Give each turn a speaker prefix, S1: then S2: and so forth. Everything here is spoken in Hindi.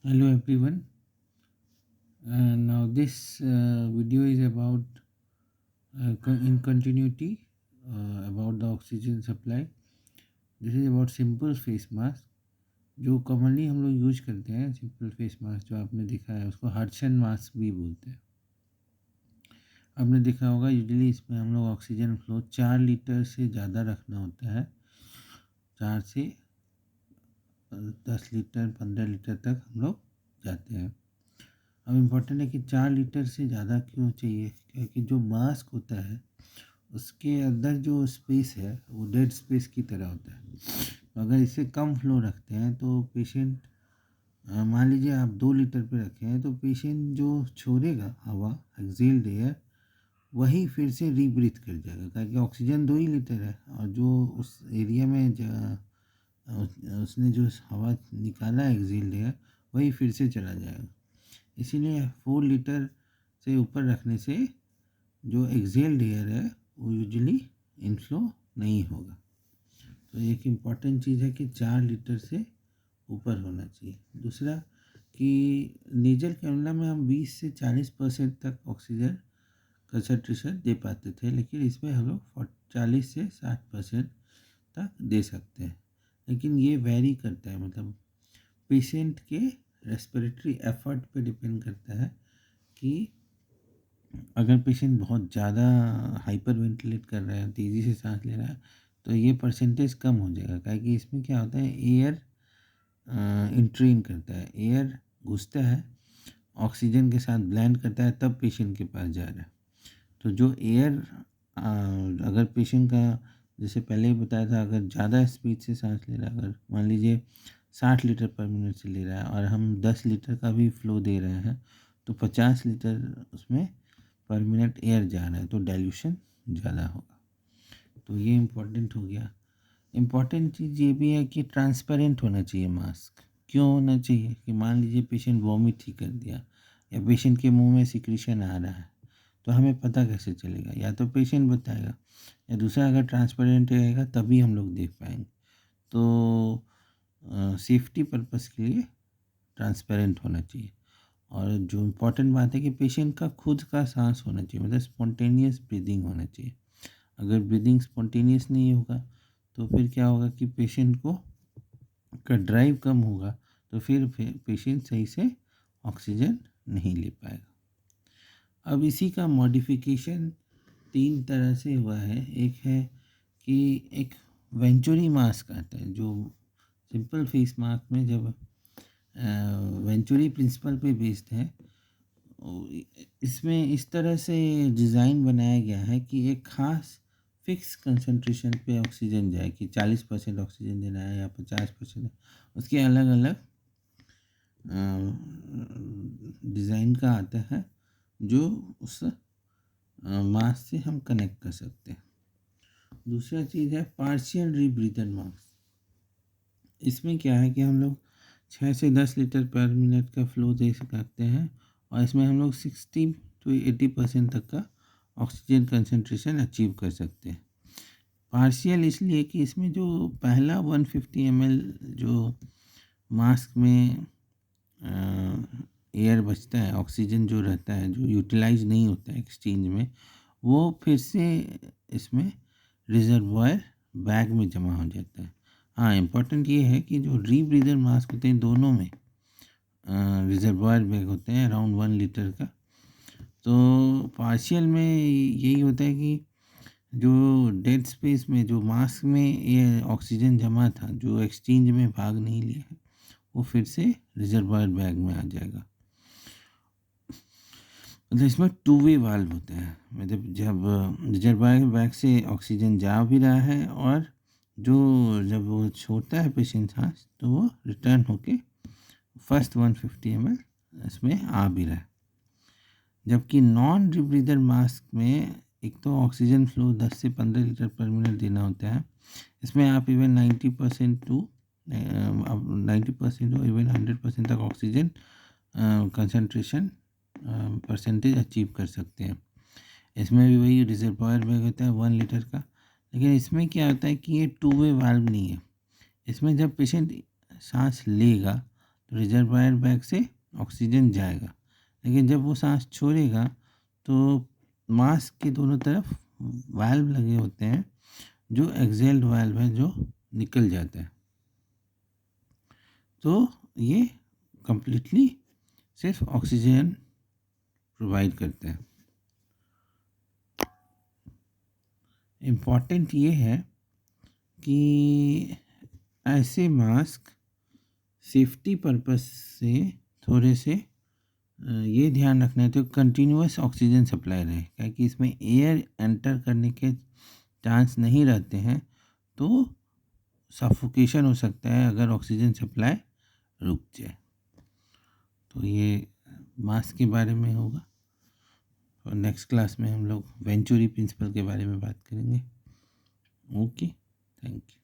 S1: Hello everyone. Now this video is about in continuity about the oxygen supply. This is about simple face mask जो कॉमनली हम लोग यूज करते हैं. सिंपल फेस मास्क जो आपने देखा है उसको हर्शन मास्क भी बोलते हैं. आपने देखा होगा यूजुअली इसमें हम लोग ऑक्सीजन फ्लो 4 लीटर से ज़्यादा रखना होता है. 4 से 10 लीटर 15 लीटर तक हम लोग जाते हैं. अब इम्पोर्टेंट है कि 4 लीटर से ज़्यादा क्यों चाहिए, क्योंकि जो मास्क होता है उसके अंदर जो स्पेस है वो डेड स्पेस की तरह होता है. तो अगर इससे कम फ्लो रखते हैं तो पेशेंट, मान लीजिए आप 2 लीटर पे रखे हैं तो पेशेंट जो छोड़ेगा हवा एक्सेल्ड एयर वही फिर से रीब्रीथ कर जाएगा, क्योंकि ऑक्सीजन 2 ही लीटर है और जो उस एरिया में उसने जो हवा निकाला एक्सेल्ड एयर वही फिर से चला जाएगा. इसीलिए 4 लीटर से ऊपर रखने से जो एक्सेल्ड एयर है वो यूजुअली इनफ्लो नहीं होगा. तो एक इम्पॉर्टेंट चीज़ है कि 4 लीटर से ऊपर होना चाहिए. दूसरा कि नेजल कैनुला में हम 20 से 40% तक ऑक्सीजन कंसनट्रेशन दे पाते थे, लेकिन इसमें हम लोग 40 से 60% तक दे सकते हैं. लेकिन ये वेरी करता है, मतलब पेशेंट के रेस्पिरेटरी एफर्ट पे डिपेंड करता है कि अगर पेशेंट बहुत ज़्यादा हाइपर वेंटिलेट कर रहा है, तेज़ी से सांस ले रहा है, तो ये परसेंटेज कम हो जाएगा. क्योंकि इसमें क्या होता है, एयर इंट्रीन करता है, एयर घुसता है, ऑक्सीजन के साथ ब्लेंड करता है, तब पेशेंट के पास जा रहा है. तो जो एयर अगर पेशेंट का, जैसे पहले ही बताया था, अगर ज़्यादा स्पीड से सांस ले रहा है, अगर मान लीजिए 60 लीटर पर मिनट से ले रहा है और हम 10 लीटर का भी फ्लो दे रहे हैं, तो 50 लीटर उसमें पर मिनट एयर जा रहा है, तो डाइल्यूशन ज़्यादा होगा. तो ये इम्पोर्टेंट हो गया. इम्पॉर्टेंट चीज़ ये भी है कि ट्रांसपेरेंट होना चाहिए मास्क. क्यों होना चाहिए कि मान लीजिए पेशेंट वॉमिट ही कर दिया या पेशेंट के मुंह में सिक्रीशन आ रहा है, तो हमें पता कैसे चलेगा? या तो पेशेंट बताएगा, या दूसरा अगर ट्रांसपेरेंट रहेगा तभी हम लोग देख पाएंगे. तो सेफ्टी पर्पस के लिए ट्रांसपेरेंट होना चाहिए. और जो इम्पोर्टेंट बात है कि पेशेंट का खुद का सांस होना चाहिए, मतलब स्पॉन्टेनियस ब्रीदिंग होना चाहिए. अगर ब्रीदिंग स्पॉन्टेनियस नहीं होगा तो फिर क्या होगा कि पेशेंट को का ड्राइव कम होगा, तो फिर पेशेंट सही से ऑक्सीजन नहीं ले पाएगा. अब इसी का मॉडिफिकेशन 3 तरह से हुआ है. एक है कि एक वेंचुरी मास्क आता है, जो सिंपल फेस मास्क में जब वेंचुरी प्रिंसिपल पे बेस्ड है. इसमें इस तरह से डिज़ाइन बनाया गया है कि एक ख़ास फिक्स कंसंट्रेशन पे ऑक्सीजन जाए, कि 40% ऑक्सीजन देना है या 50%. उसके अलग अलग डिज़ाइन का आता है जो उस मास्क से हम कनेक्ट कर सकते हैं. दूसरा चीज़ है पार्शियल रीब्रीदर मास्क. इसमें क्या है कि हम लोग 6 से 10 लीटर पर मिनट का फ्लो दे सकते हैं और इसमें हम लोग 60 to 80% तक का ऑक्सीजन कंसंट्रेशन अचीव कर सकते हैं. पार्शियल इसलिए कि इसमें जो पहला 150 ml जो मास्क में एयर बचता है, ऑक्सीजन जो रहता है, जो यूटिलाइज नहीं होता है एक्सचेंज में, वो फिर से इसमें रिजर्वायर बैग में जमा हो जाता है. हाँ, इम्पोर्टेंट ये है कि जो रीब्रीदर मास्क होते हैं दोनों में रिजर्वायर बैग होते हैं अराउंड 1 लीटर का. तो पार्शियल में यही होता है कि जो डेड स्पेस में जो मास्क में ये ऑक्सीजन जमा था, जो एक्सचेंज में भाग नहीं लिया है, वो फिर से रिजर्वायर बैग में आ जाएगा. मतलब इसमें टू वे वाल्व होते हैं, मतलब जब रिजर्वायर बैग से ऑक्सीजन जा भी रहा है और जो जब वो छोड़ता है पेशेंट सांस, तो वो रिटर्न होके फर्स्ट 150 ml इसमें आ भी रहा है. जबकि नॉन रीब्रीदर मास्क में एक तो ऑक्सीजन फ्लो 10 से 15 लीटर पर मिनट देना होता है. इसमें आप इवन 90% टू 90% और इवन 100% तक ऑक्सीजन कंसंट्रेशन परसेंटेज अचीव कर सकते हैं. इसमें भी वही रिजर्वायर बैग होता है 1 लीटर का. लेकिन इसमें क्या होता है कि ये टू वे वाल्व नहीं है. इसमें जब पेशेंट सांस लेगा तो रिजर्वायर बैग से ऑक्सीजन जाएगा, लेकिन जब वो सांस छोड़ेगा तो मास्क के दोनों तरफ वाल्व लगे होते हैं, जो एक्सेल वाल्व है जो निकल जाता है। तो ये कंप्लीटली सिर्फ ऑक्सीजन प्रोवाइड करते हैं। इम्पॉर्टेंट ये है कि ऐसे मास्क सेफ्टी पर्पस से थोड़े से ये ध्यान रखना है तो कंटिन्यूअस ऑक्सीजन सप्लाई रहे, क्योंकि इसमें एयर एंटर करने के चांस नहीं रहते हैं, तो सफोकेशन हो सकता है अगर ऑक्सीजन सप्लाई रुक जाए। तो ये मास्क के बारे में होगा, और नेक्स्ट क्लास में हम लोग वेंचुरी प्रिंसिपल के बारे में बात करेंगे। Okay, thank you.